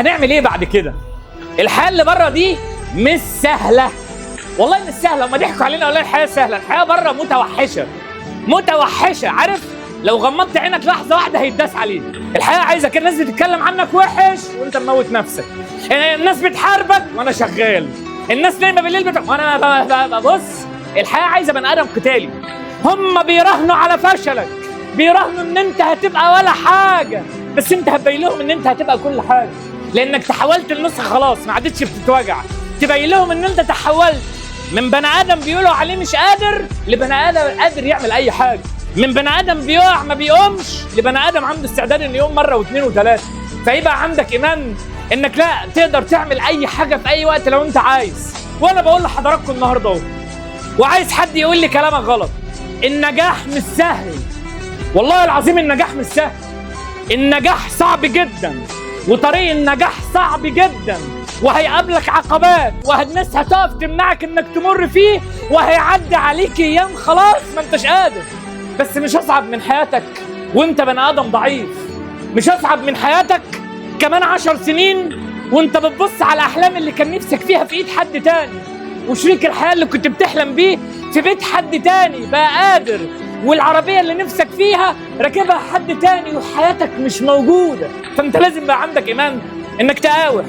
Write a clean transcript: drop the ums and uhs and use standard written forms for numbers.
هنعمل ايه بعد كده؟ الحياه اللي بره دي مش سهله، والله مش سهله. وما ضحكوا علينا ولا الحياه سهله، الحياه بره متوحشه متوحشه. عارف لو غمضت عينك لحظه واحده هيتداس عليك. الحياه عايزه كده، الناس بتتكلم عنك وحش وانت مموت نفسك، الناس بتحاربك وانا شغال، الناس نايمه بالليل وانا ببص. الحياه عايزه بني ادم قتالي. هم بيراهنوا على فشلك، بيراهنوا ان انت هتبقى ولا حاجه، بس انت هتبين لهم ان انت هتبقى كل حاجه، لانك تحولت لنسخه خلاص ما عادتش بتتوجع. تبين لهم ان انت تحولت من بني ادم بيقولوا عليه مش قادر لبني ادم قادر يعمل اي حاجه، من بني ادم بيقع ما بيقومش لبني ادم عنده استعداد انه يقوم مره واثنين وثلاثه. فيبقى عندك ايمان انك لا تقدر تعمل اي حاجه في اي وقت لو انت عايز. وانا بقول لحضراتكم النهارده اهو، وعايز حد يقول لي كلامك غلط. النجاح مش سهل، والله العظيم النجاح مش سهل. النجاح صعب جدا، وطريق النجاح صعب جدا، وهيقابلك عقبات، والناس هتقف تمنعك انك تمر فيه، وهيعدي عليك ايام خلاص ما انتش قادر. بس مش اصعب من حياتك وانت بني ادم ضعيف، مش اصعب من حياتك كمان 10 سنين وانت بتبص على الاحلام اللي كان نفسك فيها في ايد حد تاني، وشريك الحياه اللي كنت بتحلم بيه في بيت حد تاني بقى قادر، والعربيه اللي نفسك فيها راكبها حد تاني وحياتك مش موجوده. فانت لازم بقى عندك ايمان انك تقاوح.